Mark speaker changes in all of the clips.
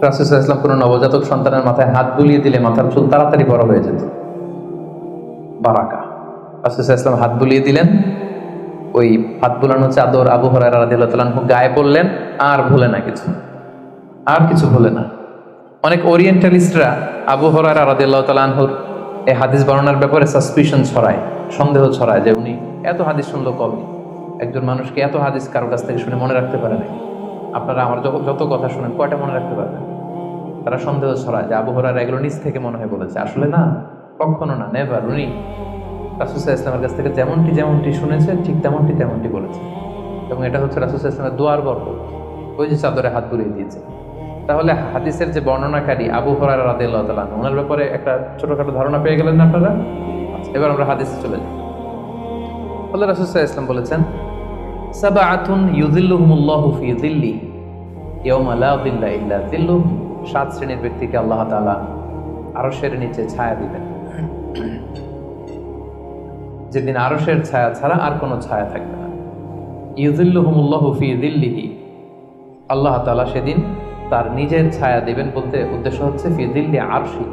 Speaker 1: রাসূল সাল্লাল্লাহু আলাইহি ওয়াসাল্লাম কোনো নবজাতক সন্তানের মাথায় হাত বুলিয়ে দিলে মাথার চুল তাড়াতাড়ি বড় হয়ে যেত। বারাকা। রাসূল সাল্লাল্লাহু আলাইহি ওয়াসাল্লাম হাত বুলিয়ে দিলেন, ওই হাত বুলানো চাদর আবু হুরায়রা রাদিয়াল্লাহু তাআলা আনহু গায়ে পড়লেন, আর ভুলে না কিছু, আর কিছু ভুলে না। অনেক ওরিয়েন্টালিস্টরা আবু হুরায়রা রাদিয়াল্লাহু তাআলা আনহুর এই হাদিস বর্ণনার ব্যাপারে সাসপিশন ছড়ায়, সন্দেহ ছড়ায় যে উনি এত হাদিস শুনলো কবে, একজন মানুষকে এত হাদিস কারো কাছ থেকে শুনে মনে রাখতে পারে নাকি? আপনারা আমার যত কথা শুনেন কয়টা মনে রাখতে পারবেন? তারা সন্দেহ ছড়ায় যে আবু হুরায়রা এগুলো নিজ থেকে মনে হয় বলেছে। আসলে না, কখনো না, নেভার। উনি রাসূল সাল্লাল্লাহু আলাইহি ওয়াসাল্লামের কাছ থেকে যেমনটি শুনেছে ঠিক তেমনটি বলেছে, এবং এটা হচ্ছে রাসূল সাল্লাল্লাহু আলাইহি ওয়াসাল্লামের দোয়ার বরকত। ওই যে চাদরে হাত বুলিয়ে দিয়েছে। তাহলে হাদিসের যে বর্ণনাকারী আবু হুরায়রা রাদিয়াল্লাহু তাআলা আনহু, ওনার ব্যাপারে একটা ছোটখাটো ধারণা পেয়ে গেলেন না আপনারা? এবার আমরা হাদিসে চলে যাই। আল্লাহ রাসূল সাল্লাল্লাহু আলাইহি ওয়াসাল্লাম বলেছেন, সাবআতুন ইউযিল্লুহুমুল্লাহু ফি যিল্লি ইয়াওমা লা যিল্লা ইল্লা যিল্লুহু। 7 শ্রেণীর ব্যক্তিকে আল্লাহ তাআলা আরশের নিচে ছায়া দিবেন, যেদিন আরশের ছায়া ছাড়া আর কোনো ছায়া থাকবে না। ইউযিল্লুহুমুল্লাহু ফি যিল্লিহি, আল্লাহ তাআলা সেদিন তার নিজের ছায়া দিবেন, বলতে উদ্দেশ্য হচ্ছে ফি যিল্লি আরশি,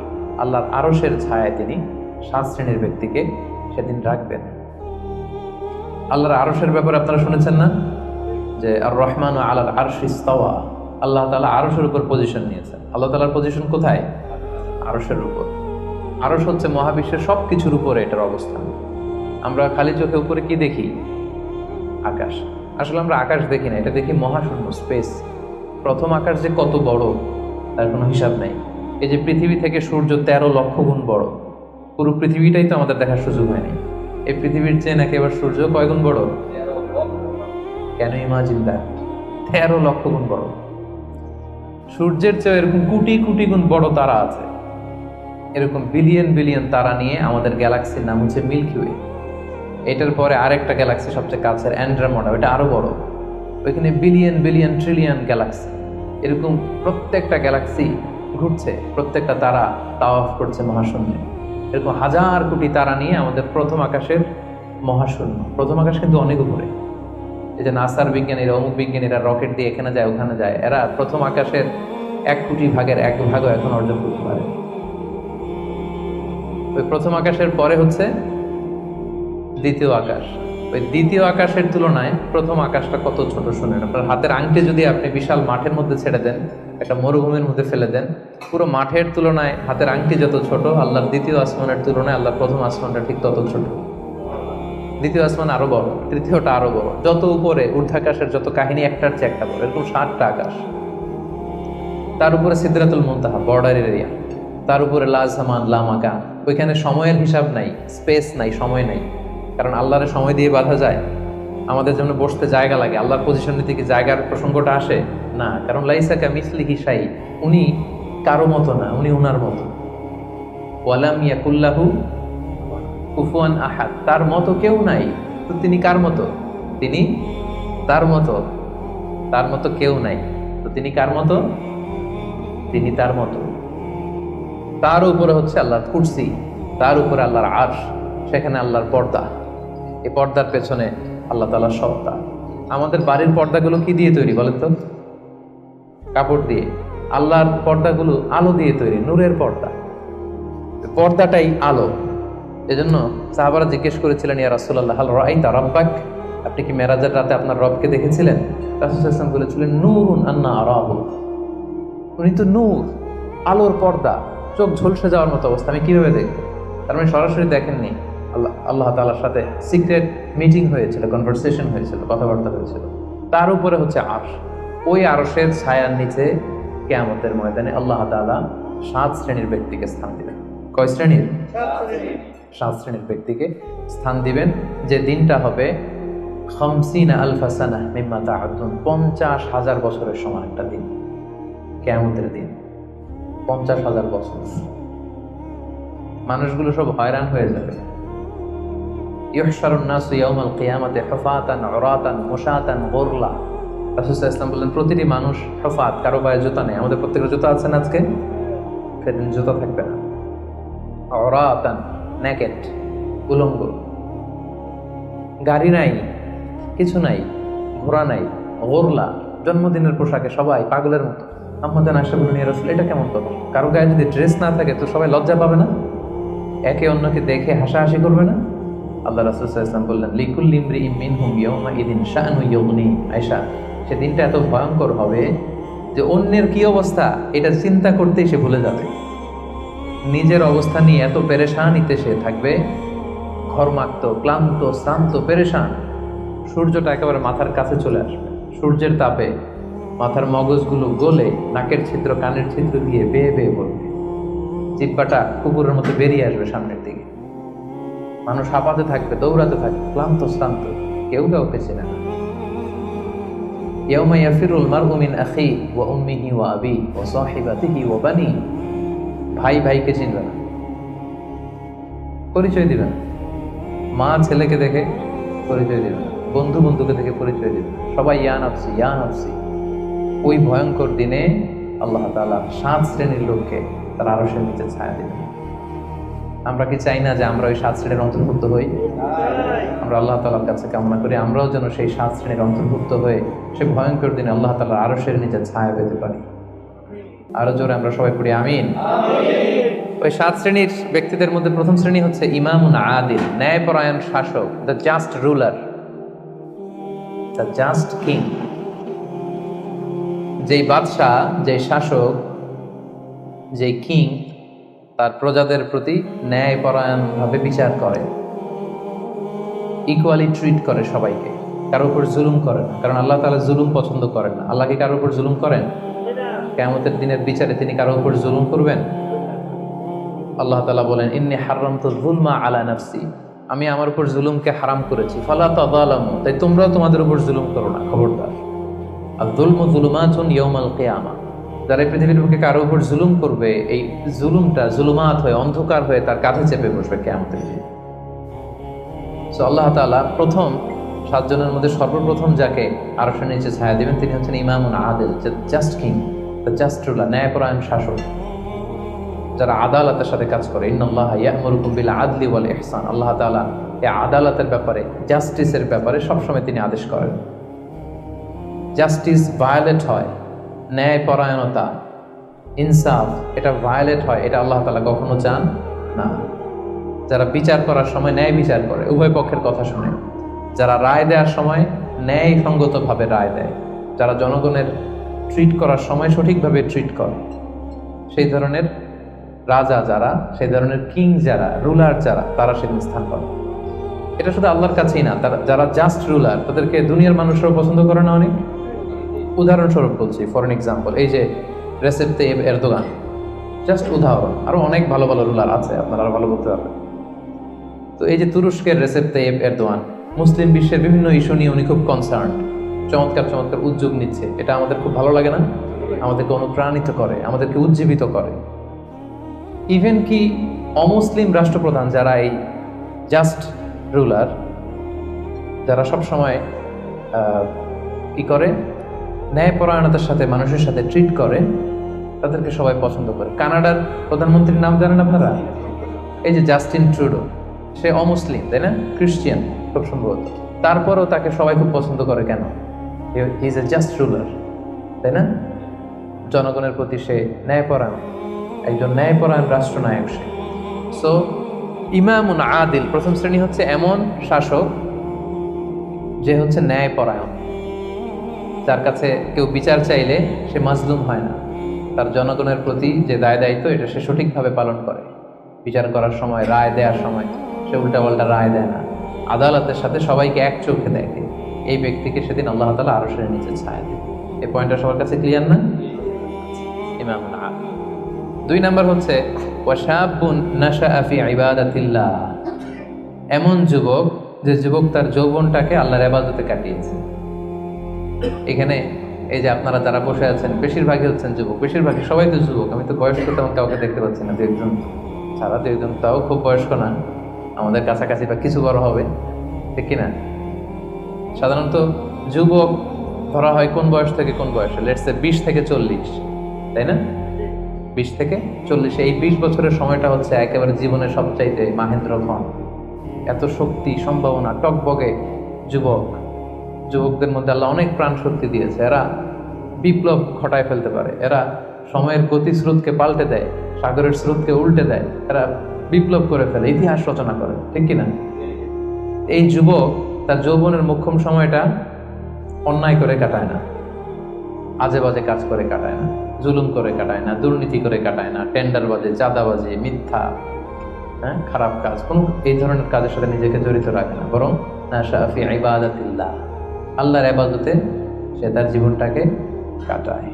Speaker 1: আল্লাহর আরশের ছায়ায় তিনি 7 শ্রেণীর ব্যক্তিকে সেদিন রাখবেন। আল্লাহর আরশের ব্যাপারে আপনারা শুনেছেন না যে আর রহমানু আলাল আরশি ইস্তাওয়া, আল্লাহ তাআলা আরশের উপর পজিশন নিয়েছেন। আল্লাহ তাআলার পজিশন কোথায়? আরশের উপর। আরশ হচ্ছে মহাবিশ্বের সব কিছুর উপরে এটার অবস্থান। আমরা খালি চোখে উপরে কি দেখি? আকাশ। আসলে আমরা আকাশ দেখি না, এটা দেখি মহাশূন্য, স্পেস। প্রথম আকাশ যে কত বড় তার কোনো হিসাব নাই। এই যে পৃথিবী থেকে সূর্য 13 লক্ষ গুণ বড়, পুরো পৃথিবীটাই তো আমাদের দেখার সুযোগ হয়নি। এই পৃথিবীর চেয়ে নাকি এবার সূর্য কয় গুণ বড়? কেন ইমাজিন দ্যাট? 13 লক্ষ গুণ বড়। সূর্যের চেয়ে এরকম কোটি কোটি গুণ বড় তারা আছে। এরকম বিলিয়ন বিলিয়ন তারা নিয়ে আমাদের গ্যালাক্সির নাম হচ্ছে মিল্কি ওয়ে। এটার পরে আরেকটা গ্যালাক্সি সবচেয়ে কাছের অ্যান্ড্রোমেডা, ওটা আরো বড়। ওইখানে বিলিয়ন বিলিয়ন ট্রিলিয়ন গ্যালাক্সি। এরকম প্রত্যেকটা গ্যালাক্সি ঘুরছে, প্রত্যেকটা তারা তাওয়াফ করছে মহাশূন্যে। এরকম হাজার কোটি তারা নিয়ে আমাদের প্রথম আকাশের মহাশূন্য। প্রথম আকাশ কিন্তু অনেক উপরে। এই যে নাসার বিজ্ঞানীরা, অমুক বিজ্ঞানীরা রকেট দিয়ে এখানে যায় ওখানে যায়, এরা প্রথম আকাশের 1 কোটি ভাগের 1 ভাগও এখন অর্জন করতে পারে। ওই প্রথম আকাশের পরে হচ্ছে দ্বিতীয় আকাশ। ওই দ্বিতীয় আকাশের তুলনায় প্রথম আকাশটা কত ছোট শুনেন। আপনার হাতের আংটি যদি আপনি বিশাল মাঠের মধ্যে ছেড়ে দেন, একটা মরুভূমির মধ্যে ফেলে দেন, পুরো মাঠের তুলনায় হাতের আংটি যত ছোট, আল্লাহর দ্বিতীয় আসমানের তুলনায় আল্লাহর প্রথম আসমানটা ঠিক তত ছোট। দ্বিতীয় আসমান আরো বড়, তৃতীয়টা আরো বড়। যত উপরে ঊর্ধ্বাকাশের যত কাহিনী একটার চেয়ে একটা বড়, এরকম 7টা আকাশ। তার উপরে সিদরাতুল মুনতাহা, বর্ডার এরিয়া। তার উপরে লা জামান লা মাকান, ওইখানে সময়ের হিসাব নাই, স্পেস নাই, সময় নাই। কারণ আল্লাহরের সময় দিয়ে বাঁধা যায়? আমাদের জন্য বসতে জায়গা লাগে। আল্লাহর পজিশন নিতে কি জায়গার প্রসঙ্গটা আসে না? কারণ লাইসা কামিসলিহি শাই, উনি কারো মতো না, উনি উনার মতো। ওয়ালাম ইয়াকুল্লাহু কুফুয়ান আহাদ, তার মতো কেউ নাই। তো তিনি কার মতো? তিনি তার মতো। তার মতো কেউ নাই, তো তিনি কার মতো? তিনি তার মতো। তার উপরে হচ্ছে আল্লাহর কুরসি, তার উপরে আল্লাহর আরশ, সেখানে আল্লাহর পর্দা। এই পর্দার পেছনে আল্লাহ তাআলার সত্তা। আমাদের বাড়ির পর্দাগুলো কি দিয়ে তৈরি বলেন তো? কাপড় দিয়ে। আল্লাহর পর্দাগুলো আলো দিয়ে তৈরি, নূরের পর্দা। পর্দাটাই আলো। এজন্য সাহাবারা জিজ্ঞেস করেছিলেন, ইয়া রাসূলুল্লাহ হাল রাআইতা রাব্বাক, আপনি কি মেরাজের রাতে আপনার রবকে দেখেছিলেন? রাসূল সাল্লাল্লাহু আলাইহি ওয়াসাল্লাম বলেছিলেন, নূরুন আন্না আরাহু, উনি তো নূর, আলোর পর্দা, চোখ ঝলসে যাওয়ার মতো অবস্থা, আমি কিভাবে দেখব? তার মানে সরাসরি দেখেননি। আল্লাহ তাআলার সাথে সিক্রেট মিটিং হয়েছিল, কনভারসেশন হয়েছিল, কথাবার্তা হয়েছিল। তার উপরে হচ্ছে আরশ। ওই আরশের ছায়ার নিচে কিয়ামতের ময়দানে আল্লাহ তাআলা 7 শ্রেণীর ব্যক্তিকে স্থান দিবেন। কয় শ্রেণীর? 7 শ্রেণীর ব্যক্তিকে স্থান দিবেন, যে দিনটা হবে 50 আলফা সানাহ মিম্মা তা'উদ্দুন, 50,000 বছরের সমান একটা দিন, কিয়ামতের দিন। 50,000 বছর। মানুষগুলো সব হয়রান হয়ে যাবে। ইউহশারুন নাসু ইয়াউমাল কিয়ামাতি হুফাতান উরাতান মুশাতান গুরলা। রাসূল সাল্লাল্লাহু আলাইহি ওয়াসাল্লাম বললেন, প্রতিটি মানুষ হুফাত, কারো পায়ে জুতা নেই। আমাদের প্রত্যেকের জুতা আছে না আজকে? সেদিন জুতা থাকবে না। উরাতান, নেকেড, উলঙ্গ। গাড়ি নাই, কিছু নাই, ঘোড়া নাই। গুরলা, জন্মদিনের পোশাকে সবাই পাগলের মতো। আম্মা জান আয়েশা বললেন, ইয়া রাসূল, এটা কেমন কথা? কারো গায়ে যদি ড্রেস না থাকে তো সবাই লজ্জা পাবে না? একে অন্যকে দেখে হাসাহাসি করবে না? আল্লাহ রাসূল সাল্লাল্লাহু আলাইহি ওয়াসাল্লাম বললেন, লিকুল্লি ইমরিইম মিনহুম ইয়াওমা ইদিন শাআনু ইউগনি। আয়েশা, সেদিনটা এত ভয়ঙ্কর হবে যে অন্যের কি অবস্থা এটা চিন্তা করতেই সে ভুলে যাবে। নিজের অবস্থা নিয়ে এত পেরেশানিতে সে থাকবে, ঘর্মাক্ত, ক্লান্ত, শ্রান্ত, পেরেশান। সূর্যটা একেবারে মাথার কাছে চলে আসবে, সূর্যের তাপে মাথার মগজগুলো গলে নাকের ছিদ্র, কানের ছিদ্র দিয়ে বেয়ে বেয়ে পড়বে, জিহ্বাটা কুকুরের মতো বেরিয়ে আসবে সামনের দিকে। মানুষ হাঁপাতে থাকবে, দৌড়াতে থাকবে, ক্লান্ত শ্রান্ত, কেউ কাউকে চেনে না। ইয়াউমা ইয়াফিরুল মারউ মিন আখিহি ওয়া উম্মিহি ওয়া আবিহি ওয়া সাহিবাতিহি ওয়া বানিহি। ভাই ভাইকে চিনবে না, পরিচয় দিবে না। মা ছেলেকে দেখে পরিচয় দিবে না, বন্ধু বন্ধুকে দেখে পরিচয় দিবে না। সবাই ইয়া নাফসি ইয়া নাফসি। ওই ভয়ঙ্কর দিনে আল্লাহ তাআলা 7 শ্রেণীর লোককে তার আরশের নিচে ছায়া দিবেন। আমরা কি চাই না যে আমরা ওই 7 শ্রেণীর অন্তর্ভুক্ত হই? আমরা আল্লাহ তাআলার কাছে কামনা করি আমরাও যেন সেই 7 শ্রেণীর অন্তর্ভুক্ত হয়ে সে ভয়ঙ্কর দিনে আল্লাহ তাআলার আরশের নিচে ছায়া পেতে পারি। আরো জোরে আমরা সবাই পড়ি আমিন। ওই 7 শ্রেণীর ব্যক্তিদের মধ্যে প্রথম শ্রেণী হচ্ছে ইমামুন আদিল, ন্যায়পরায়ণ শাসক, the just ruler, the just king. যেই বাদশাহ, যেই শাসক, যেই কিং তার প্রজাদের প্রতি ন্যায়পরায়ণভাবে বিচার করে, ইকুয়ালি ট্রিট করে সবাইকে, কারোর উপর জুলুম করে না। কারণ আল্লাহ তাআলা জুলুম পছন্দ করেন না। আল্লাহ কি কারোর উপর জুলুম করেন? কিয়ামতের দিনের বিচারে তিনি কারোর উপর জুলুম করবেন? আল্লাহ তাআলা বলেন, ইন্নী হারামতু যুলমা আলা নাফসি, আমি আমার উপর জুলুমকে হারাম করেছি, ফালা তাযালামু, তাই তোমরাও তোমাদের উপর জুলুম করো না, খবরদার। আর যুলমু যুলুমাতুন ইয়াউমাল কিয়ামা, যারা এই পৃথিবীর বুকে কারোর উপর জুলুম করবে, এই জুলুমটা জুলুমাত হয়ে, অন্ধকার হয়ে তার কাঁধে চেপে বসবে কিয়ামতের দিন। সো আল্লাহ তাআলা প্রথম 7 জনের মধ্যে সর্বপ্রথম যাকে আরশের নিচে ছায়া দিবেন তিনি হচ্ছেন ইমামুন আদিল, just king, the just ruler, ন্যায়পরায়ণ শাসক, যারা আদালতের সাথে কাজ করে। ইন্নাল্লাহা ইয়া'মুরুকুম বিল আদলি ওয়াল ইহসান, আল্লাহ তাআলা এই আদালতের ব্যাপারে, জাস্টিসের ব্যাপারে সবসময় তিনি আদেশ করেন। জাস্টিস ভায়োলেট হয়, ন্যায়পরায়ণতা, ইনসাফ, এটা ভায়োলেট হয়, এটা আল্লাহ তাআলা কখনো চান না। যারা বিচার করার সময় ন্যায় বিচার করে, উভয় পক্ষের কথা শুনে, যারা রায় দেওয়ার সময় ন্যায়সঙ্গতভাবে রায় দেয়, যারা জনগণের ট্রিট করার সময় সঠিকভাবে ট্রিট করে, সেই ধরনের রাজা যারা, সেই ধরনের কিং যারা, রুলার যারা, তারা সেদিন স্থান পাবে। এটা শুধু আল্লাহর কাছেই না, তারা যারা জাস্ট রুলার তাদেরকে দুনিয়ার মানুষরাও পছন্দ করে না অনেক। উদাহরণস্বরূপ বলছি, ফর এন এক্সাম্পল, এই যে রেসেপ তাইয়েব এরদোগান, জাস্ট উদাহরণ, আরো অনেক ভালো ভালো রুলার আছে, আপনারা আরো ভালো বলতে পারবেন। তো এই যে তুরস্কের রেসেপ তাইয়েব এরদোয়ান, মুসলিম বিশ্বের বিভিন্ন ইস্যু নিয়ে উনি খুব কনসার্ন, চমৎকার চমৎকার উদ্যোগ নিচ্ছে। এটা আমাদের খুব ভালো লাগে না? আমাদেরকে অনুপ্রাণিত করে, আমাদেরকে উজ্জীবিত করে। ইভেন কি অমুসলিম রাষ্ট্রপ্রধান যারা এই জাস্ট রুলার, যারা সবসময় কি করে, ন্যায়পরায়ণতার সাথে মানুষের সাথে ট্রিট করে, তাদেরকে সবাই পছন্দ করে। কানাডার প্রধানমন্ত্রীর নাম জানেন আপনারা? এই যে জাস্টিন ট্রুডো, সে অমুসলিম, তাই না? খ্রিস্টিয়ান খুব সম্ভবত, তারপরেও তাকে সবাই খুব পছন্দ করে। কেন? He is a just ruler, তাই না? জনগণের প্রতি সে ন্যায়পরায়ণ, একজন ন্যায়পরায়ণ রাষ্ট্রনায়ক সে। সো ইমামুন আদিল, প্রথম শ্রেণী হচ্ছে এমন শাসক যে হচ্ছে ন্যায়পরায়ণ, যার কাছে কেউ বিচার চাইলে সে মাজলুম হয় না, তার জনগণের প্রতি যে দায় দায়িত্ব এটা সে সঠিকভাবে পালন করে। বিচার করার সময়, রায় দেওয়ার সময় সে উল্টাপাল্টা রায় দেয় না, আদালতের সাথে সবাইকে এক চোখে দেখে। এই ব্যক্তিকে সেদিন আল্লাহ তাআলা আরশের নিচে ছায়া দেবে। এই পয়েন্টটা সবার কাছে ক্লিয়ার না? ইমামুন আদিল। 2 নাম্বার হচ্ছে ওয়াশাবুন নাশাআ ফি ইবাদাতিল্লাহ, এমন যুবক যে যুবক তার যৌবনটাকে আল্লাহর ইবাদতে কাটিয়েছে। এখানে এই যে আপনারা যারা বসে আছেন বেশিরভাগই হচ্ছেন যুবক, বেশিরভাগই, সবাই তো যুবক। আমি তো বয়স্ক তেমন কাউকে দেখতে পাচ্ছি না, 2-1 ছাড়া, 2-1 তাও খুব বয়স্ক না, আমাদের কাছাকাছি বা কিছু বড় হবে, ঠিক কিনা? সাধারণত যুবক ধরা হয় কোন বয়স থেকে কোন বয়সে? লেটস সে 20 থেকে 40, তাই না? 20 থেকে 40, এই 20 বছরের সময়টা হচ্ছে একেবারে জীবনের সবচাইতে মাহেন্দ্রক্ষণ। এত শক্তি, সম্ভাবনা, টকবগে যুবক, যুবকদের মধ্যে আল্লাহ অনেক প্রাণ শক্তি দিয়েছে। এরা বিপ্লব ঘটায় ফেলতে পারে। এরা সময়ের গতিস্রোতকে পাল্টে দেয়, সাগরের স্রোতকে উল্টে দেয়, এরা বিপ্লব করে ফেলে, ইতিহাস রচনা করে, ঠিক কিনা? এই যুবক তার যৌবনের মোক্ষম সময়টা অন্যায় করে কাটায় না, আজে বাজে কাজ করে কাটায় না, জুলুম করে কাটায় না, দুর্নীতি করে কাটায় না, টেন্ডারবাজি, চাঁদাবাজি, মিথ্যা, খারাপ কাজ, কোন এই ধরনের কাজের সাথে নিজেকে জড়িত রাখে না, বরং নাশা ফি ইবাদাতিল্লাহ, আল্লাহর ইবাদতে সে তার জীবনটাকে কাটায়।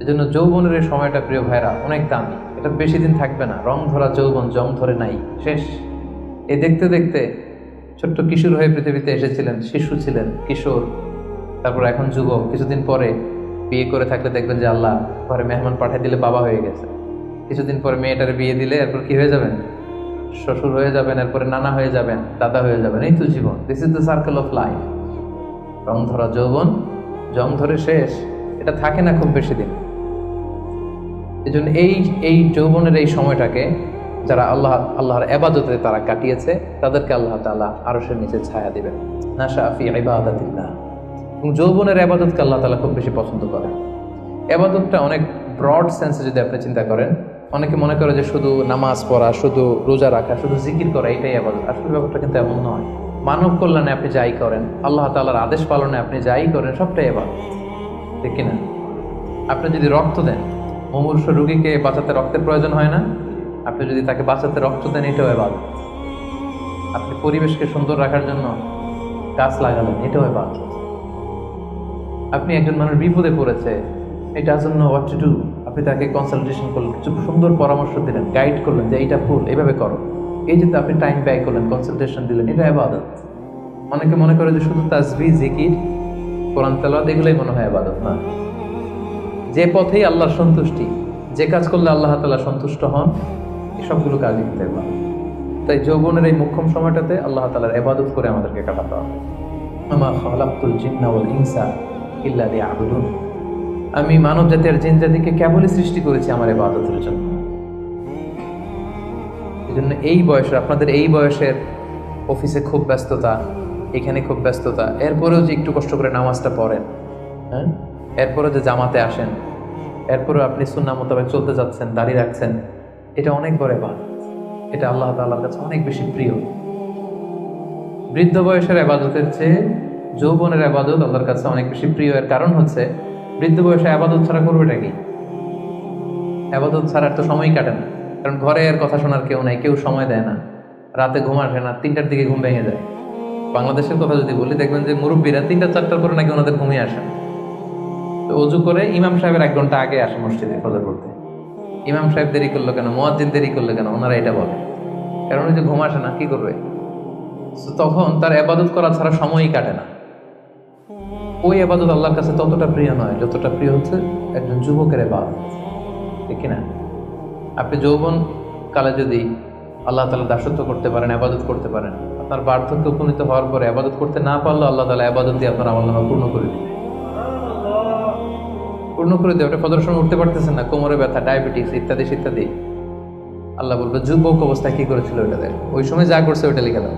Speaker 1: এজন্য যৌবনের এই সময়টা প্রিয় ভাইরা অনেক দামি, এটা বেশি দিন থাকবে না। রং ধরা যৌবন জং ধরে নাই, শেষ। এই দেখতে দেখতে ছোট্ট কিশোর হয়ে পৃথিবীতে এসেছিলেন, শিশু ছিলেন, কিশোর, তারপর এখন যুবক, কিছুদিন পরে বিয়ে করে থাকলে দেখবেন যে আল্লাহ ঘরে মেহমান পাঠিয়ে দিলে বাবা হয়ে গেছে। কিছুদিন পরে মেয়েটার বিয়ে দিলে এরপর কি হয়ে যাবেন? শ্বশুর হয়ে যাবেন, এরপরে নানা হয়ে যাবেন, দাদা হয়ে যাবেন। এই তো জীবন, this is the circle of life. রং ধরা যৌবন জং ধরে শেষ, এটা থাকে না খুব বেশি দিন। এই জন্য এই যৌবনের এই সময়টাকে যারা আল্লাহর ইবাদতে তারা কাটিয়েছে, তাদেরকে আল্লাহ তাআলা আরশের নিচে ছায়া দিবেন। নাশা ফি ইবাদাতিল্লাহ। এবং যৌবনের ইবাদতকে আল্লাহ তাআলা খুব বেশি পছন্দ করেন। ইবাদতটা অনেক ব্রড সেন্সে যদি আপনি চিন্তা করেন, অনেকে মনে করে যে শুধু নামাজ পড়া, শুধু রোজা রাখা, শুধু জিকির করা, এটাই ইবাদত। আসলে ব্যাপারটা কিন্তু এমন নয়। মানব কল্যাণে আপনি যাই করেন, আল্লাহ তাআলার আদেশ পালনে আপনি যাই করেন, সবটাই ইবাদত, ঠিক কিনা? আপনি যদি রক্ত দেন, মুমূর্ষু রোগীকে বাঁচাতে রক্তের প্রয়োজন হয় না? আপনি যদি তাকে বাঁচাতে রক্ত দেন, এটাও ইবাদত। আপনি পরিবেশকে সুন্দর রাখার জন্য গাছ লাগালেন, এটাও ইবাদত। আপনি একজন মানুষ বিপদে পড়েছে, it doesn't know what to do, আপনি তাকে কনসালটেশন করলেন, কিছু সুন্দর পরামর্শ দিলেন, গাইড করলেন যে এইটা ভুল, এইভাবে করো, এই যে আপনি টাইম ব্যয় করলেন, কনসালটেশন দিলেন, এটা ইবাদত। অনেকে মনে করে যে শুধু তাসবিহ, জিকির, কোরআন তেলাওয়াত এগুলোই মনে হয় ইবাদত। না, যে পথেই আল্লাহর সন্তুষ্টি, যে কাজ করলে আল্লাহ তাআলা সন্তুষ্ট হন, এই সবগুলো কাজই কিন্তু ইবাদত। তাই যৌবনের এই মোক্ষম সময়টাতে আল্লাহ তাআলার ইবাদত করে আমাদেরকে কাটাতে হবে। আমা খালাকতুল জিন্না ওয়াল ইনসা ইল্লা লিয়াবুদুন। আমি মানব জাতি আর জিন জাতিকে কেবলই সৃষ্টি করেছি আমার ইবাদতের জন্য। এই জন্য এই বয়সের, আপনাদের এই বয়সের অফিসে খুব ব্যস্ততা, এখানে খুব ব্যস্ততা, এরপরেও যে একটু কষ্ট করে নামাজটা পড়েন, হ্যাঁ, এরপরেও যে জামাতে আসেন, এরপরেও আপনি সুন্নাহ মোতাবেক চলতে যাচ্ছেন, দাড়ি রাখছেন, এটা অনেক বড় ইবাদত। এটা আল্লাহ তাআলার কাছে অনেক বেশি প্রিয়। বৃদ্ধ বয়সের ইবাদতের চেয়ে যৌবনের ইবাদত আল্লাহর কাছে অনেক বেশি প্রিয়। এর কারণ হচ্ছে, বৃদ্ধ বয়সে ইবাদত ছাড়া করবেটা কি? ইবাদত ছাড়া তো সময়ই কাটে না, কারণ ঘরে আর কথা শোনার কেউ নাই, কেউ সময় দেয় না, রাতে ঘুম আসে না, 3টার দিকে ঘুম ভেঙে যায়। বাংলাদেশের কথা যদি বলি, দেখবেন যে মুরব্বীরা 3টা-4টার পরে নাকি ওনাদের ঘুমিয়ে আসে। তো অজু করে ইমাম সাহেবের 1 ঘন্টা আগে আসে মসজিদে ফজর পড়তে। ইমাম সাহেব দেরি করলো কেন, মুয়াজ্জিন দেরি করলো কেন, ওনারা এটা বলে, কারণ ওই যে ঘুম আসে না, কি করবে? তখন তার ইবাদত করা ছাড়া সময়ই কাটে না। ওই ইবাদত আল্লাহর কাছে ততটা প্রিয় নয় যতটা প্রিয় হচ্ছে একজন যুবকের ইবাদত, ঠিক কিনা? আপনি যৌবন কালে যদি আল্লাহ তাআলা দাসত্ব করতে পারেন, ইবাদত করতে পারেন, আপনার বার্ধক্যে উপনীত হওয়ার পরে ইবাদত করতে না পারলেও আল্লাহ তাআলা ইবাদত দিয়ে আপনার আমলনামা পূর্ণ করে দিবে। আপনি ফজরের সময় উঠতে পারতেছেন না, কোমরে ব্যথা, ডায়াবেটিস ইত্যাদি ইত্যাদি, আল্লাহ বলবে যুবক অবস্থায় কি করেছিল ওইটা দেখো, ওই সময় যা করছে ওইটা লিখে দাও।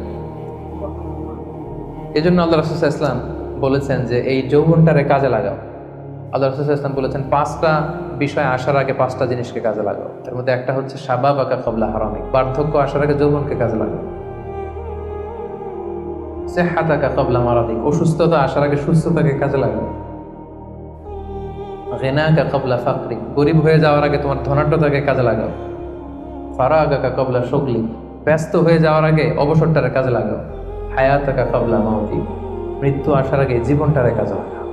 Speaker 1: এই জন্য আল্লাহ রাসূল সাল্লাল্লাহু আলাইহি ওয়াসাল্লাম বলেছেন যে এই যৌবনটারে কাজে লাগাও। আল্লাহ রাসূল সাল্লাল্লাহু আলাইহি ওয়াসাল্লাম বলেছেন 5টা বিষয় আসার আগে 5টা জিনিসকে কাজে লাগাও। তার মধ্যে একটা হচ্ছে শাবাবাকা ক্বাবলা হারামিক, বার্ধক্য আসার আগে যৌবনকে কাজে লাগাও। সিহহাতাকা ক্বাবলা মারাদিক, অসুস্থতা আসার আগে সুস্থতাকে কাজে লাগাও। গিনাকা ক্বাবলা ফাকরিক, গরীব হয়ে যাওয়ার আগে তোমার ধনাঢ্যতাকে কাজে লাগাও। ফারাগাকা ক্বাবলা শুগলিক, ব্যস্ত হয়ে যাওয়ার আগে অবসরটারে কাজে লাগাও। হায়াতাকা ক্বাবলা মাউতিক, মৃত্যু আসার আগে জীবনটারে কাজে লাগাও।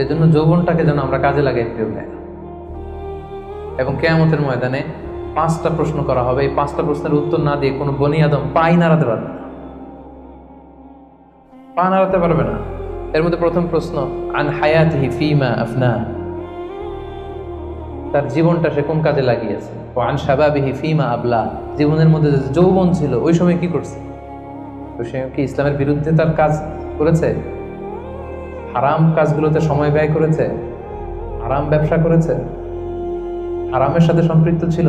Speaker 1: এই জন্য যৌবনটাকে যেন আমরা কাজে লাগাই প্রিয় ভাই। এবং কিয়ামতের ময়দানে 5টা প্রশ্ন করা হবে, এই 5টা প্রশ্নের উত্তর না দিয়ে কোনো বনি আদম পাই নাড়াতে পারবে না, পা নাড়াতে পারবে না। এর মধ্যে প্রথম প্রশ্ন, আন হায়াতিহি ফিমা আফনা, তার জীবনটা সে কোন কাজে লাগিয়েছে। ও আন শাবাবিহি ফিমা আবলা, জীবনের মধ্যে যে যৌবন ছিল ওই সময় কি করছে, তো সে কি ইসলামের বিরুদ্ধে তার কাজ করেছে, হারাম কাজগুলোতে সময় ব্যয় করেছে, হারাম ব্যবসা করেছে, হারামের সাথে সম্পৃক্ত ছিল,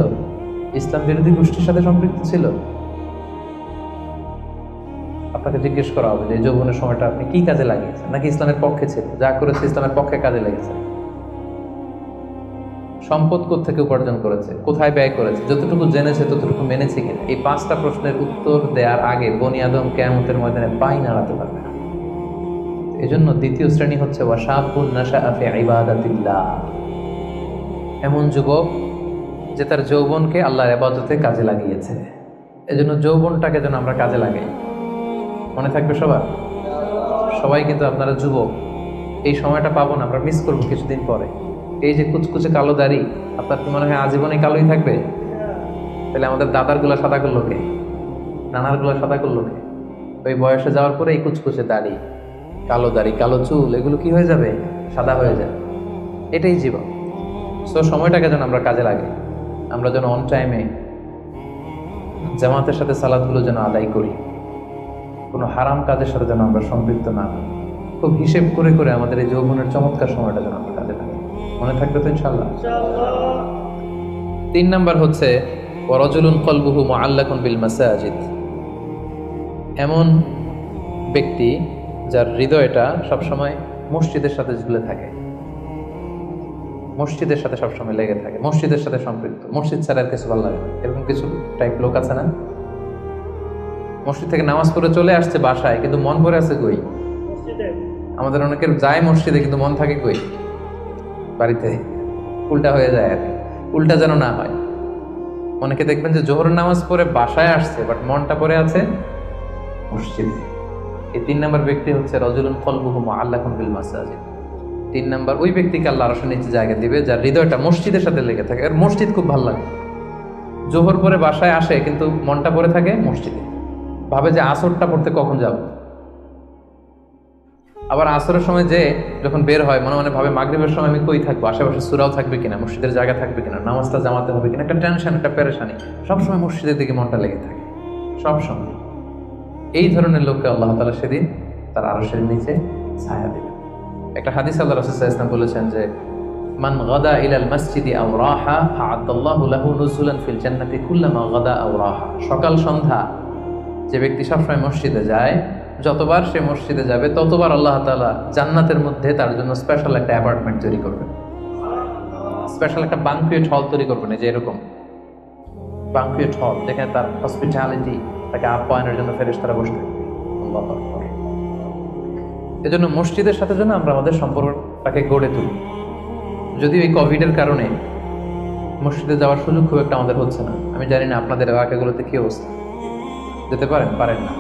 Speaker 1: ইসলাম বিরোধী গোষ্ঠীর সাথে সম্পৃক্ত ছিল। আপনাকে জিজ্ঞেস করা হবে যে যৌবনের সময়টা আপনি কি কাজে লাগিয়েছেন, নাকি ইসলামের পক্ষে ছিল, যা করেছে ইসলামের পক্ষে কাজে লেগেছে, সম্পদ কোত্থেকে উপার্জন করেছে, কোথায় ব্যয় করেছে, যতটুকু জেনেছে ততটুকু মেনেছে কিনা। এই 5টা প্রশ্নের উত্তর দেওয়ার আগে বনি আদম কিয়ামতের ময়দানে পাই নাড়াতে পারবে না। এজন্য দ্বিতীয় শ্রেণী হচ্ছে ওয়াশাবুন নাশাআ ফি ইবাদাতিল্লাহ, এমন যুবক যে তার যৌবনকে আল্লাহর ইবাদতে কাজে লাগিয়েছে। এজন্য যৌবনটাকে যেন আমরা কাজে লাগাই। মনে থাকবে সবার, সবাই কিন্তু আপনারা যুবক, এই সময়টা পাবো না, আমরা মিস করবো কিছুদিন পরে। এই যে কুচকুচে কালো দাড়ি, আপনার কি মনে হয় আজীবনে কালোই থাকবে? তাহলে আমাদের দাদার গুলা সাদা করলো কে, নানার গুলা সাদা করলো কে? ওই বয়সে যাওয়ার পরে এই কুচকুচে দাড়ি, কালো দাড়ি, কালো চুল, এগুলো কি হয়ে যাবে? সাদা হয়ে যাবে। এটাই জীবন। সো সময়টাকে যেন আমরা কাজে লাগাই, আমরা যেন অন টাইমে জামাতের সাথে সালাতগুলো যেন আদায় করি, কোনো হারাম কাজের সাথে যেন আমরা সম্পৃক্ত না হই। খুব হিসেব করে করে আমাদের এই যৌবনের চমৎকার সময়টা যেন আমরা কাজে লাগাই। মনে থাকবে তো ইনশাআল্লাহ? 3 নাম্বার হচ্ছে ওয়ারাজুলুন কলবুহু মুআল্লাকুন বিল মাসাজিদ, এমন ব্যক্তি যার হৃদয়টা সবসময় মসজিদের সাথে ঝুলে থাকে, মসজিদের সাথে সবসময় লেগে থাকে, মসজিদের সাথে সম্পৃক্ত, মসজিদ ছাড়া আর কিছু ভালো লাগে না। এরকম কিছু টাইপ লোক আছে না? মসজিদ থেকে নামাজ পড়ে চলে আসছে বাসায়, কিন্তু মন ভরে আছে কই? আমাদের অনেকের যায় মসজিদে কিন্তু মন থাকে কই? বাড়িতে। উল্টা হয়ে যায় আর কি, উল্টা যেন না হয়। অনেকে দেখবেন যে জোহরের নামাজ পড়ে বাসায় আসছে, বাট মনটা পড়ে আছে মসজিদে। এই 3 নাম্বার ব্যক্তি হচ্ছে রাজুলুন কলবুহু মুআল্লাকুন বিল মাসাজিদ। 3 নাম্বার ওই ব্যক্তিকে আল্লাহ আরশের নিচে জায়গা দিবে যার হৃদয়টা মসজিদের সাথে লেগে থাকে। আর মসজিদ খুব ভালো লাগে। জোহর পরে বাসায় আসে কিন্তু মনটা পড়ে থাকে মসজিদে, ভাবে যে আসরটা পড়তে কখন যাব। আবার আসরের সময় যে যখন বের হয় মনে মনে ভাবে মাগরিবের সময় আমি কই থাকবো, আশেপাশে সূরাও থাকবে কিনা, মসজিদের জায়গা থাকবে কিনা, নামাজটা জামাতে হবে কিনা, একটা টেনশন, একটা পেরেশানি, সবসময় মসজিদের দিকে মনটা লেগে থাকে সবসময়। এই ধরনের লোককে আল্লাহ তাআলা সেদিন তার আরশের নিচে ছায়া দেবেন। একটা হাদিস আল্লাহ রাসূল সাল্লাল্লাহু আলাইহি ওয়াসাল্লাম বলেছেন যে মান গাদা ইলাল মাসজিদি আও রাহা আ'আদাল্লাহু লাহু নুজুলান ফিল জান্নাতি কুল্লামা গাদা আও রাহা। সকাল সন্ধ্যা যে ব্যক্তি সবসময় মসজিদে যায়, যতবার সে মসজিদে যাবে ততবার আল্লাহ তাআলা জান্নাতের মধ্যে তার জন্য স্পেশাল একটা অ্যাপার্টমেন্ট তৈরি করবেন, স্পেশাল একটা বানকুয়েট হল তৈরি করবেন। এই যে এরকম বানকুয়েট হল, যেখানে তার হসপিটালিটি, তাকে আপ্যায়নের জন্য ফেরেশতারা বসে থাকবে। আল্লাহু আকবার। এজন্য মসজিদের সাথে যেন আমরা আমাদের সম্পর্কটাকে গড়ে তুলি। যদিও এই কোভিডের কারণে মসজিদে যাওয়ার সুযোগ খুব একটা আমাদের হচ্ছে না। আমি জানি না আপনাদের এলাকাগুলোতে কি অবস্থা, যেতে পারেন না।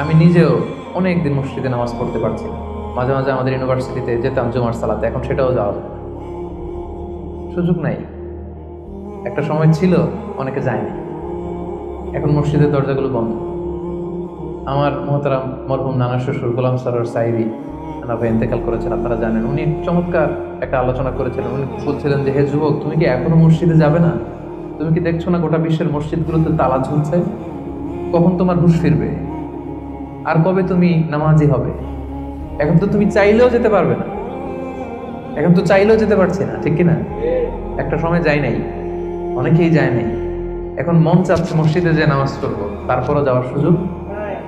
Speaker 1: আমি নিজেও অনেক দিন মসজিদে নামাজ পড়তে পারছি না। মাঝে মাঝে আমাদের ইউনিভার্সিটিতে যেতাম জুমার সালাতে, এখন সেটাও যাওয়া যায় না, সুযোগ নাই। একটা সময় ছিল অনেকে যায়নি, এখন মসজিদের দরজাগুলো বন্ধ। আমার মহতারাম মরহুম নানা শ্বশুর গোলাম সরোয়ার সাইরি নানা ইন্তেকাল করেছেন, আপনারা জানেন। উনি চমৎকার একটা আলোচনা করেছিলেন। উনি বলছিলেন যে হে যুবক, তুমি কি এখনো মসজিদে যাবে না? তুমি কি দেখছো না গোটা বিশ্বের মসজিদগুলোতে তালা ঝুলছে? কখন তোমার হুঁশ ফিরবে? আর কবে তুমি নামাজি হবে? এখন তো তুমি চাইলেও যেতে পারবে না, এখন তো চাইলেও যেতে পারছি না, ঠিক কিনা? একটা সময় যাই নাই, অনেকেই যায় নাই। এখন মন চাচ্ছে মসজিদে যে নামাজ পড়বো, তারপরও যাওয়ার সুযোগ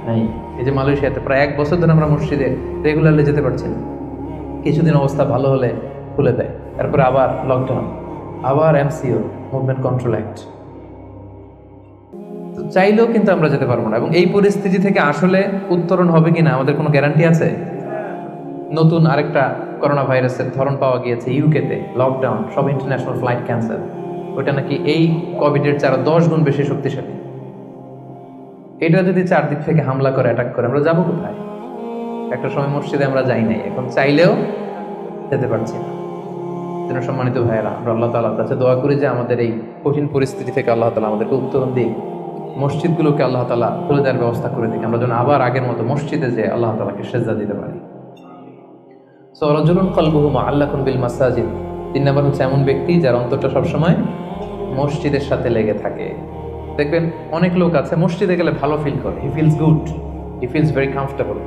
Speaker 1: নাই। এই যে মালয়েশিয়াতে প্রায় 1 বছর ধরে আমরা মসজিদে রেগুলারলি যেতে পারছি না। কিছুদিন অবস্থা ভালো হলে খুলে দেয়, তারপরে আবার লকডাউন, আবার MCO, মুভমেন্ট কন্ট্রোল অ্যাক্ট। তো চাইলেও কিন্তু আমরা যেতে পারবো না। এবং এই পরিস্থিতি থেকে আসলে উত্তরণ হবে কিনা আমাদের কোনো গ্যারান্টি আছে? নতুন আরেকটা করোনা ভাইরাসের ধরন পাওয়া গিয়েছে ইউকেতে, লকডাউন, সব ইন্টারন্যাশনাল ফ্লাইট ক্যান্সেল। ওইটা নাকি এই কোভিডের 10 গুণ বেশি শক্তিশালী। এটা যদি চারদিক থেকে হামলা করে, অ্যাটাক করে, আমরা যাবো কোথায়? একটা সময় মসজিদে আমরা যাই নাই, এখন চাইলেও যেতে পারছি না। যেন সম্মানিত ভাইয়েরা, আমরা আল্লাহ তাআলার কাছে দোয়া করি যে আমাদের এই কঠিন পরিস্থিতি থেকে আল্লাহ তাআলা আমাদেরকে উত্তরণ দিক, মসজিদগুলোকে আল্লাহ তাআলা খুলে দেওয়ার ব্যবস্থা করে দিক, আমরা যেন আবার আগের মতো মসজিদে যে আল্লাহ তাআলাকে সেজদা দিতে পারি। সো রাজুলুন কলবুহু মুআল্লাকুন বিল মাসাজিদ। 3 নাম্বার হচ্ছে এমন ব্যক্তি যার অন্তরটা সবসময় মসজিদের সাথে লেগে থাকে। দেখবেন অনেক লোক আছে মসজিদে গেলে ভালো ফিল করে, he feels good, he feels very comfortable.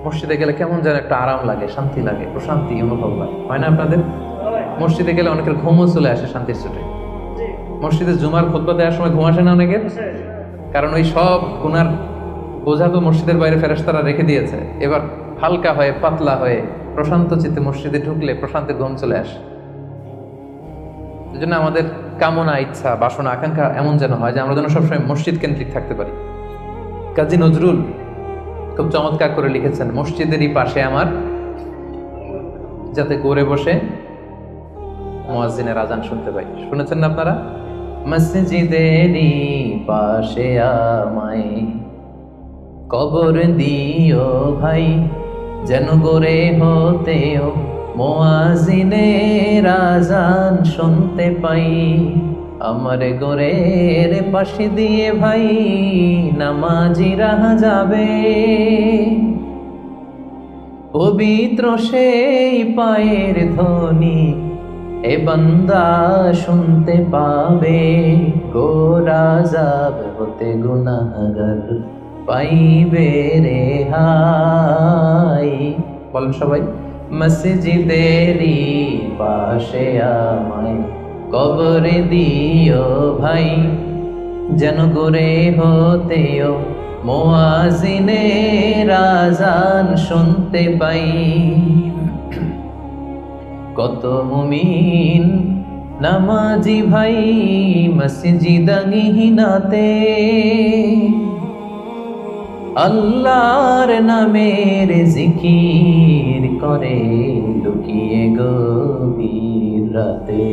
Speaker 1: মসজিদে গেলে কেমন যেন একটা আরাম লাগে, শান্তি লাগে, প্রশান্তি অনুভব হয়, হয় না আপনাদের? মসজিদে গেলে অনেকের ঘুমও চলে আসে শান্তির ছুটে। মসজিদে জুমার খুতবা দেওয়ার সময় ঘুম আসে না অনেকের? কারণ ওই সব গুনার বোঝা তো মসজিদের বাইরে ফেরেশতারা রেখে দিয়েছে, এবার হালকা হয়ে পাতলা হয়ে প্রশান্ত চিত্তে মসজিদে ঢুকলে প্রশান্তের ঘুম চলে আসে। এই জন্য আমাদের কামনা, ইচ্ছা, বাসনা, আকাঙ্ক্ষা এমন যেন হয় যে আমরা যেন সবসময় মসজিদ কেন্দ্রিক থাকতে পারি। কাজী নজরুল খুব চমৎকার করে লিখেছেন, মসজিদেরই পাশে আমার, যাতে গড়ে বসে মুয়াজ্জিনের আজান শুনতে পাই। শুনেছেন না আপনারা? মসজিদেরই পাশে আমায় কবর দিও ভাই, যেন গড়ে হতেও মুয়াজ্জিনের আজান শুনতে পাই। আমার গোরের পাশে দিয়ে ভাই নামাজিরা যাবে, পবিত্র সেই পায়ের ধ্বনি এ বান্দা শুনতে পাবে। গোরাজাব হতে গুনাহগার পাইবে রেহাই। বলেন সবাই, মসজিদেরই পাশে আমায় কবর দিও ভাই, যেন গড়ে হতেও মুয়াজ্জিনের আজান শুনতে পাই। কত মুমিন নামাজি ভাই মসজিদাঙ্গিনাতে আল্লাহর নামের জিকির করে লুকিয়ে গভীর রাতে।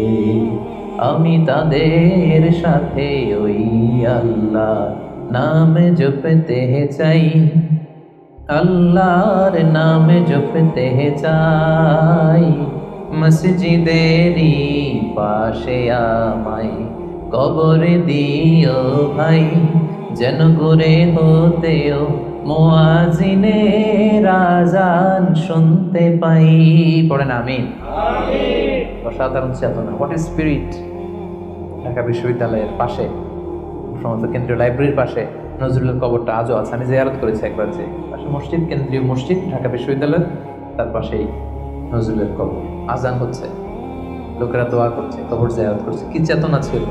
Speaker 1: আমি তাদের সাথে ওই আল্লাহ নাম জপতে চাই, আল্লাহর নাম জপতে চাই। মসজিদেরই পাশে আমায় কবর দিও ভাই, যেন গড়ে হতেও মুয়াজ্জিনের আজান শুনতে পাই। পড়েন আমিন। অসাধারণ চেতনা, হোয়াট ইজ স্পিরিট। ঢাকা বিশ্ববিদ্যালয়ের পাশে, সমস্ত কেন্দ্রীয় লাইব্রেরির পাশে নজরুলের কবরটা আজও আছে। আমি জিয়ারত করেছি একবার, যে পাশে মসজিদ, কেন্দ্রীয় মসজিদ ঢাকা বিশ্ববিদ্যালয়ের, তার পাশেই নজরুলের কবর। আজান হচ্ছে, লোকেরা দোয়া করছে, কবর জিয়ারত করছে। কি চেতনা ছিল,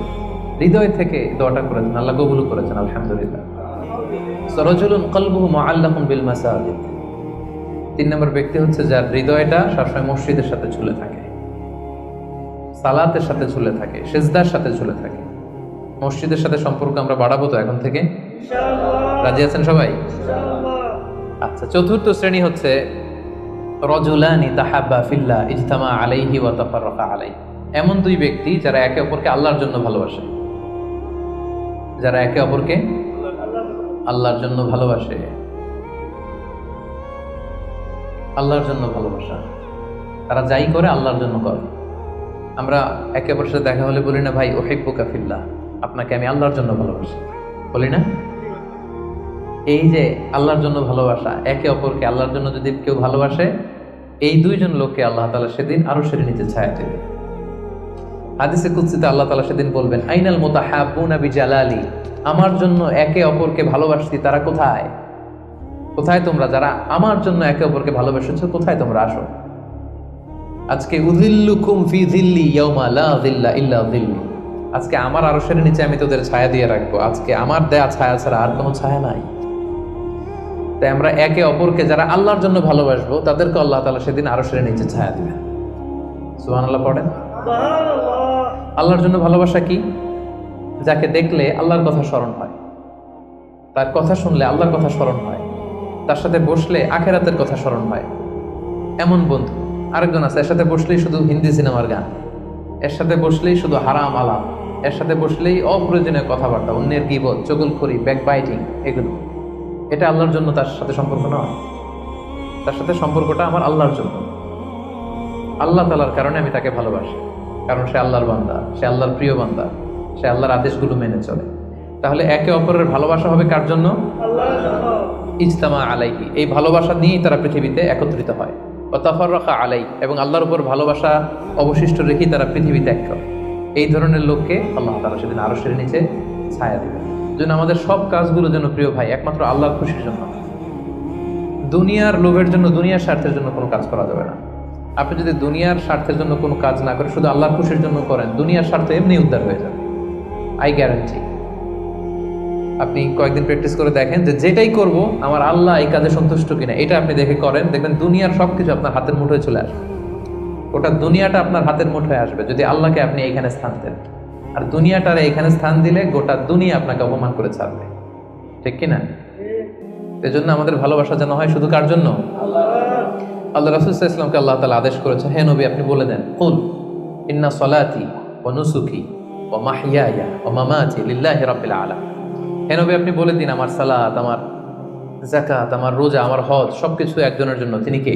Speaker 1: হৃদয় থেকে দোয়াটা করেছেন, আল্লাহ কবুল করেছেন, আলহামদুলিল্লাহ। রাজুলুন কলবুহু মুআল্লাকুন বিল মাসাজিদ। 3 নম্বর ব্যক্তি হচ্ছে যার হৃদয়টা সবসময় মসজিদের সাথে ঝুলে থাকে, সালাতের সাথে ঝুলে থাকে, সিজদার সাথে ঝুলে থাকে। মসজিদের সাথে সম্পর্ক আমরা বাড়াবো তো এখন থেকে, ইনশাআল্লাহ। রাজি আছেন সবাই? ইনশাআল্লাহ। আচ্ছা, চতুর্থ শ্রেণী হচ্ছে রাজুলানি তাহাব্বা ফিল্লাহ ইজতামা আলাইহি ওয়া তাফাররাকা আলাইহি। এমন 2 ব্যক্তি যারা একে অপরকে আল্লাহর জন্য ভালোবাসে, যারা একে অপরকে আল্লাহর জন্য ভালোবাসে। আল্লাহর জন্য ভালোবাসা, তারা যাই করে আল্লাহর জন্য করে। আমরা একে অপরের সাথে দেখা হলে বলি না, ভাই উহিব্বুকা ফিল্লাহ, আপনাকে আমি আল্লাহর জন্য ভালোবাসি, বলি না? এই যে আল্লাহর জন্য ভালোবাসা, একে অপরকে আল্লাহর জন্য যদি কেউ ভালোবাসে, এই 2 জন লোককে আল্লাহ তাআলা সেদিন আরশের নিচে ছায়া দেবে। হাদিসে কুদসিতে আল্লাহ তাআলা সেদিন বলবেন, আইনাল মুতাহাব্বুনা বিজালালি, আমার জন্য একে অপরকে ভালোবাসছি তারা কোথায়? কোথায় তোমরা যারা আমার জন্য একে অপরকে ভালোবেসেছো, কোথায় তোমরা? আসো। আজকে উযিল্লুকুম ফি যিল্লি ইয়াওমা লা যিল্লা ইল্লা যিল্লি, আজকে আমার আরশের নিচে আমি তোদের ছায়া দিয়ে রাখবো। আজকে আমার দেয়া ছায়া ছাড়া আর কোনো ছায়া নাই। তাই আমরা একে অপরকে যারা আল্লাহর জন্য ভালোবাসবো, তাদেরকে আল্লাহ তাআলা সেদিন আরশের নিচে ছায়া দিবেন। সুবহানাল্লাহ পড়েন। আল্লাহর জন্য ভালোবাসা কি? যাকে দেখলে আল্লাহর কথা স্মরণ হয়, তার কথা শুনলে আল্লাহর কথা স্মরণ হয়, তার সাথে বসলে আখিরাতের কথা স্মরণ হয়, এমন বন্ধু। আরেকজন আছে, এর সাথে বসলেই শুধু হিন্দি সিনেমার গান, এর সাথে বসলেই শুধু হারাম আলাপ, এর সাথে বসলেই অপ্রয়োজনীয় কথাবার্তা, অন্যের গীবত, চুগলখড়ি, ব্যাকবাইটিং, এগুলো। এটা আল্লাহর জন্য তার সাথে সম্পর্ক নয়। তার সাথে সম্পর্কটা আমার আল্লাহর জন্য, আল্লাহ তাআলার কারণে আমি তাকে ভালোবাসি, কারণ সে আল্লাহর বান্দা, সে আল্লাহর প্রিয় বান্দা, সে আল্লাহর আদেশগুলো মেনে চলে। তাহলে একে অপরের ভালোবাসা হবে কার জন্য? আল্লাহর জন্য। ইজতামা আলাইহি, এই ভালোবাসা নিয়েই তারা পৃথিবীতে একত্রিত হয়। ওয়া তাফাররাকা আলাইহি, এবং আল্লাহর উপর ভালোবাসা অবশিষ্ট রেখেই তারা পৃথিবী ত্যাগ করে। এই ধরনের লোককে আল্লাহ তাআলা সেদিন আরশের নিচে ছায়া দিবেন। যেন আমাদের সব কাজগুলো যেন প্রিয় ভাই একমাত্র আল্লাহর খুশির জন্য, দুনিয়ার লোভের জন্য, দুনিয়ার স্বার্থের জন্য কোনো কাজ করা যাবে না। আপনি যদি দুনিয়ার স্বার্থের জন্য কোনো কাজ না করে শুধু আল্লাহর খুশির জন্য করেন, দুনিয়ার স্বার্থ এমনি উদ্ধার হয়ে যাবে, আই গ্যারান্টি। আপনি কয়েকদিন প্র্যাকটিস করে দেখেন যে যেটাই করব আমার আল্লাহ এই কাজে সন্তুষ্ট কিনা, এটা আপনি দেখে করেন, দেখবেন দুনিয়ার সবকিছু আপনার হাতের মুঠোয় চলে আসবে। ওটা দুনিয়াটা আপনার হাতের মুঠোয় আসবে যদি আল্লাহকে আপনি এইখানে স্থান দেন। আর দুনিয়াটারে এখানে স্থান দিলে গোটা দুনিয়া আপনাকে অপমান করে ছাড়বে, ঠিক কিনা? এজন্য আমাদের ভালোবাসা যেন হয় শুধু কার জন্য? আল্লাহ রাসূল সাল্লাল্লাহু আলাইহি ওয়াসাল্লামকে আল্লাহ তাআলা আদেশ করেছে, হে নবী আপনি বলে দেন, কুল ইন্না সলাতি ওয়া নুসুকি ওয়া মাহইয়ায়া ওয়া মামাতি লিল্লাহি রাব্বিল আলামিন। হে নবী আপনি বলে দিন আমার সালাত, আমার যাকাত, আমার রোজা, আমার হজ সবকিছু একজনের জন্য, তিনি কে?